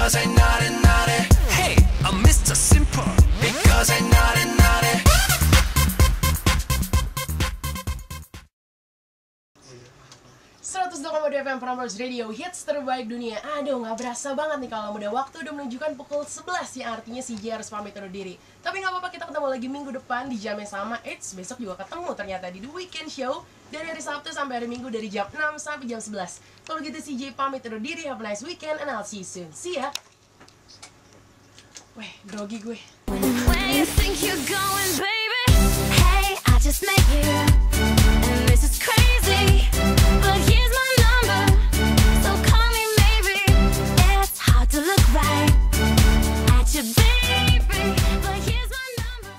Because I naughty naughty. Hey, I'm Mr. Simple. Because I naughty naughty. 102,2 FM Prambors Radio, hits terbaik dunia. Aduh, gak berasa banget nih kalau udah waktu udah menunjukkan pukul 11, yang artinya si J harus pamit undur diri. Tapi gak apa-apa, kita ketemu lagi minggu depan di jam yang sama. Besok juga ketemu ternyata di The Weekend Show dari hari Sabtu sampai hari Minggu dari jam 6 sampai jam 11. Kalau gitu si J pamit undur diri. Have a nice weekend and I'll see you soon. See ya. Weh, grogi gue. Where you think you're going, baby? Hey, I just met you, and this is crazy, but here's my number, so call me maybe. It's hard to look right at your baby, but here's my number.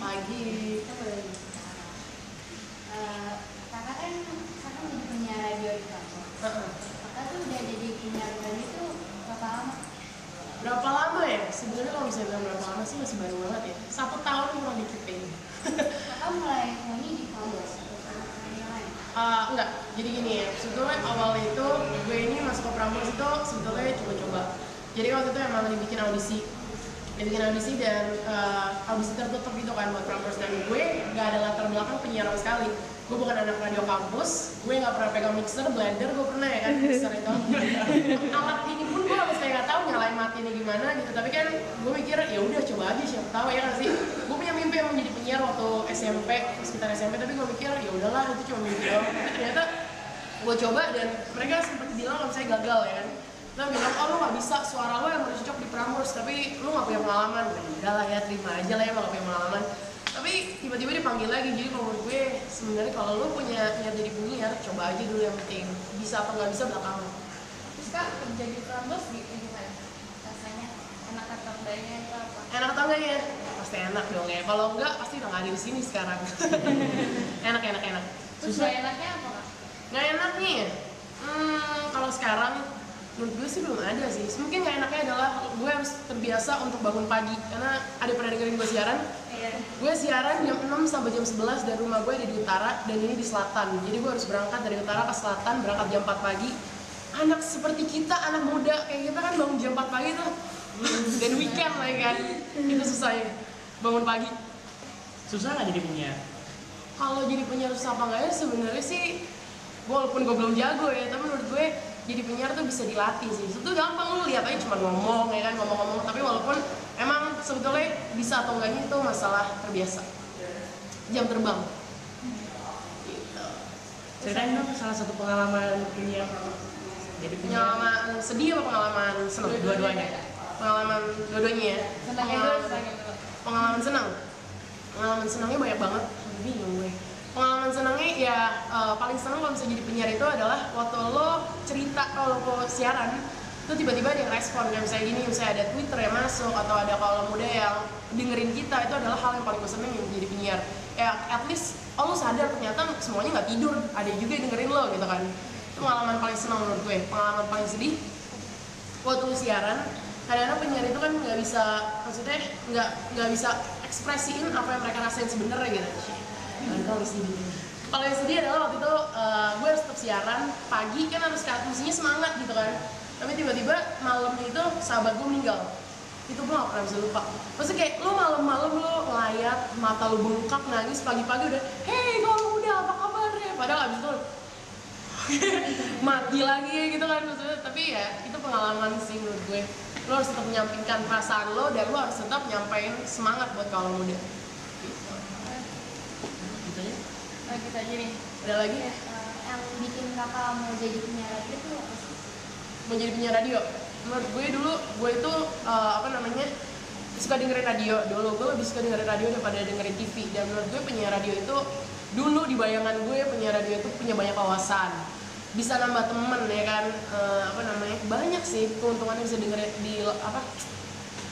Pagi. Kakak kan sekarang udah punya radio di kantor. Kakak tuh udah jadi punya radio itu berapa lama? Berapa lama ya? Sebenarnya kalau misalnya bilang berapa lama sih masih baru banget ya. 1 tahun kurang dikit ini. Kakak mulai nyanyi di kampus atau yang lain? Enggak, jadi gini ya, sebetulnya awalnya itu gue ini masuk ke Prambors itu sebetulnya coba-coba. Jadi waktu itu emang dibikin audisi dan audisi tertutup gitu kan buat Prambors, dan gue gak ada latar belakang penyiar sama sekali. Gue bukan anak radio kampus, gue gak pernah pegang mixer, blender gue pernah ya kan, mixer itu. Alat ini pun gue harus kayak gak tahu nyalain matinya gimana gitu, tapi kan gue mikir ya udah coba aja, siapa tahu ya kan sih. Gue punya mimpi emang jadi penyiar waktu SMP, sekitar SMP, tapi gue mikir ya udahlah itu cuma mimpi doang. Tapi ternyata gue coba dan mereka sempat bilang kalau saya gagal ya kan. Mereka bilang, oh lu gak bisa, suara lo yang harus cocok di Prambors, tapi lu gak punya pengalaman. Udah lah ya, terima aja lah ya gak punya pengalaman. Tapi tiba-tiba dipanggil lagi, jadi menurut gue sebenarnya kalau lu punya niat jadi penyiar, coba aja dulu yang penting. Bisa atau gak bisa belakangan. Terus Kak, kerja di kampus gimana? Rasanya enak atau enggaknya itu apa? Enak atau enggak ya? Pasti enak dong ya. Kalau enggak pasti udah gak ada di sini sekarang. enak. Terus gak enaknya apa Kak? Nggak enaknya ya? Kalau sekarang menurut gue sih belum ada sih. Mungkin nggak enaknya adalah gue harus terbiasa untuk bangun pagi. Karena ada pernah dengerin gue siaran? Iya. Gue siaran jam 6 sampai jam 11 dan rumah gue ada di utara dan ini di selatan. Jadi gue harus berangkat dari utara ke selatan, berangkat jam 4 pagi. Anak seperti kita, anak muda kayak kita kan bangun jam 4 pagi tuh. Dan weekend lah kan. Itu susah ya, bangun pagi. Susah nggak jadi penyiar? Kalau jadi penyiar susah apa enggak ya, sebenarnya sih walaupun gue belum jago ya, tapi menurut gue jadi penyiar tuh bisa dilatih sih. Itu gampang, lu lihat aja cuma ngomong ya kan, ngomong-ngomong. Tapi walaupun emang sebetulnya bisa atau enggaknya itu masalah terbiasa. Jam terbang. Gitu. Ceritain dong salah satu pengalaman penyiar. Jadi penyiar. Pengalaman sedih apa pengalaman senang? Dua-duanya. Pengalaman dua-duanya ya. Senangnya dulu, senangnya dulu. Pengalaman senang. Pengalaman senangnya banyak banget. Bingung gue. Pengalaman senangnya ya paling senang kalau bisa jadi penyiar itu adalah waktu lo cerita kalau lo siaran itu tiba-tiba ada yang respon, kayak misalnya gini, misalnya ada Twitter yang masuk atau ada kaula muda yang dengerin kita, itu adalah hal yang paling gue seneng yang jadi penyiar. Ya at least lo sadar ternyata semuanya nggak tidur, ada juga yang dengerin lo gitu kan. Itu pengalaman paling senang menurut gue. Pengalaman paling sedih waktu siaran, kadang-kadang penyiar itu kan nggak bisa, maksudnya nggak bisa ekspresiin apa yang mereka rasain sebenarnya gitu. Kalau yang sedih adalah waktu itu gue harus tetap siaran pagi kan, harus mestinya semangat gitu kan, tapi tiba-tiba malamnya itu sahabat gue meninggal. Itu gue gak pernah bisa lupa. Maksudnya kayak lo malam-malam lo ngelayat, mata lo bengkak, nangis, pagi-pagi udah hei kalau udah apa kabarnya, padahal abis itu mati lagi gitu kan maksudnya. Tapi ya itu pengalaman sih menurut gue. Lo harus tetap menyampaikan perasaan lo dan lo harus tetap nyampein semangat buat kaula muda. Kita aja nih. Ada lagi ya? Yang bikin kakak mau jadi penyiar radio itu apa sih? Mau jadi penyiar radio? Menurut gue dulu, gue itu suka dengerin radio. Dulu gue lebih suka dengerin radio daripada dengerin TV. Dan menurut gue penyiar radio itu, dulu di bayangan gue penyiar radio itu punya banyak kawasan, bisa nambah temen ya kan, banyak sih keuntungan yang bisa dengerin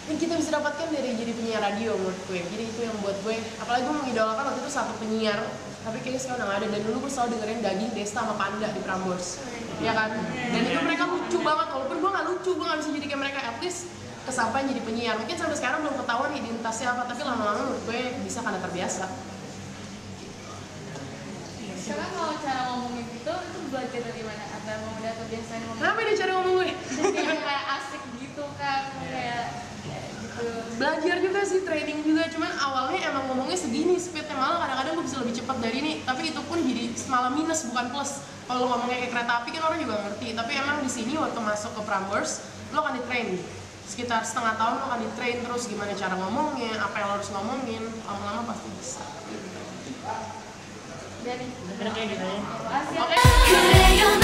yang kita bisa dapatkan dari jadi penyiar radio menurut gue. Jadi itu yang buat gue, apalagi gue mengidolakan waktu itu satu penyiar, tapi kayaknya sekarang udah gak ada. Dan dulu gue selalu dengerin Daging, Desta sama Panda di Prambors, ya kan. Dan itu mereka lucu banget, walaupun gue gak lucu, gue gak bisa jadi kayak mereka. At least kesampaian jadi penyiar, mungkin sampai sekarang belum ketahuan identitasnya apa, tapi lama-lama menurut gue bisa karena terbiasa. Sekarang kalau cara ngomongin itu belajar gitu gimana? Atau emang udah kebiasaan ngomong? Kenapa dia cari ngomong gue? Kayak asik gitu kan, kayak gitu. Belajar juga sih, training juga, cuman awalnya emang ngomongnya segini speednya, malah kadang-kadang gue bisa lebih cepat dari ini, tapi itu pun jadi malah minus bukan plus. Kalau ngomongnya kayak kereta api kan orang juga ngerti, tapi emang di sini waktu masuk ke Prambors lo akan di-train sekitar setengah tahun, lo akan di-train terus gimana cara ngomongnya, apa yang lo harus ngomongin, lama-lama pasti bisa. Dari Kira-kira gitu ya. Asia. Oke. 그래요